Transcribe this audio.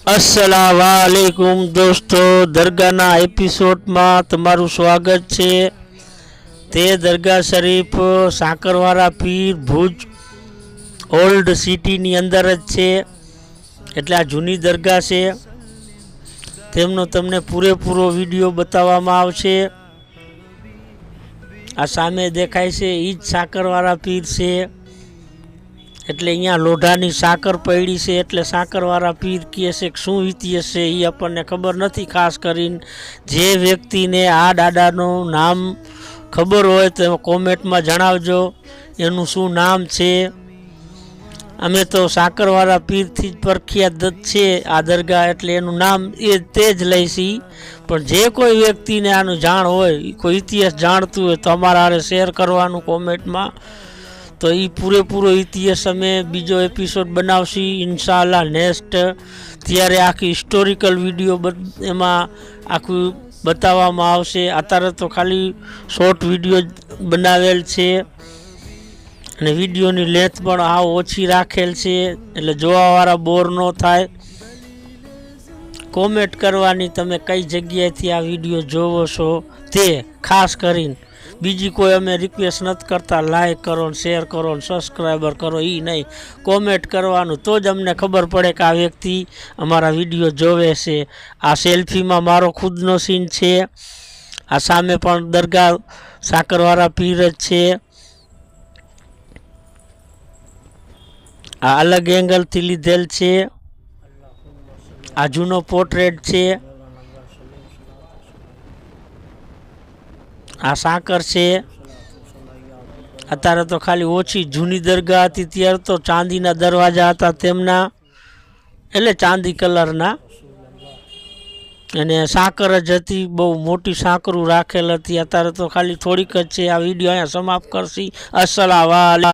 अस्सलामुअलैकुम दोस्तों, दरगाहना एपिसोड में तमारू स्वागत है। ते दरगाह शरीफ साकरवारा पीर भुज ओल्ड सिटी नी अंदर ज छे, एटले आ जूनी दरगाह छे। तेमनो तमने पूरेपूरो विडियो बताववामां आवशे। आ सामे देखाय छे ई ज साकरवारा पीर छे। एटले अहींया लोढानी साकर पड़ी है, एटले साकरवारा पीर कहे छे कि शुं इतिहास है ई आपने खबर नहीं। खास करीने जे व्यक्ति ने आ दादानु नाम खबर होय तो कॉमेंट में जणावजो एनु शुं नाम छे। अमे तो साकरवारा पीर थी प्रख्यात छे आ दरगाह, एटले एनु नाम ए तेज लईशी। पण जे कोई व्यक्ति ने आनु जाण होय, कोई इतिहास जाणतुं होय तो अमारा हारे शेर करवानुं कॉमेंट में। तो ये पूरेपूरो इतिहास अमे बीजो एपिसोड बनावशी इंशाअल्लाह नेक्स्ट। त्यारे आखी हिस्टोरिकल विडियो एमां आखू बताववामां आवशे। अत्यारे तो खाली शॉर्ट विडियो बनावेल छे अने विडियोनी लेंथ पण हाव ओછી राखेल छे, एटले जोवावाळा बोर न थाय। कॉमेंट करवानी तमे कई जग्याएथी आ विडियो जोवो छो ते खास करीने। बीजी कोई अमे रिक्वेस्ट नहीं करता, लाइक करो, शेर करो, सब्सक्राइबर करो, ई नहीं, कॉमेंट करवानुं तो ज अमने खबर पड़े कि आ व्यक्ति अमारा विडियो जोवे छे। आ सेल्फी में मारो खुदनो सीन छे। आ सामे पण दरगाह साकरवारा पीर ज छे। आ अलग एंगल थी लीधेल छे। आ जूनो पोर्ट्रेट छे। आ साकर छे। अत्यारे तो खाली ओછી जूनी दरगाह थी, त्यारे तो चांदीना दरवाजा हता तेमना, एटले चांदी कलरना। अने साकर ज हती, बहु मोटी साकरू राखेल हती। अत्यारे तो खाली थोड़ीक ज छे। आ विडियो अहींया समाप्त करशी। अस्सलाम वालेकुम।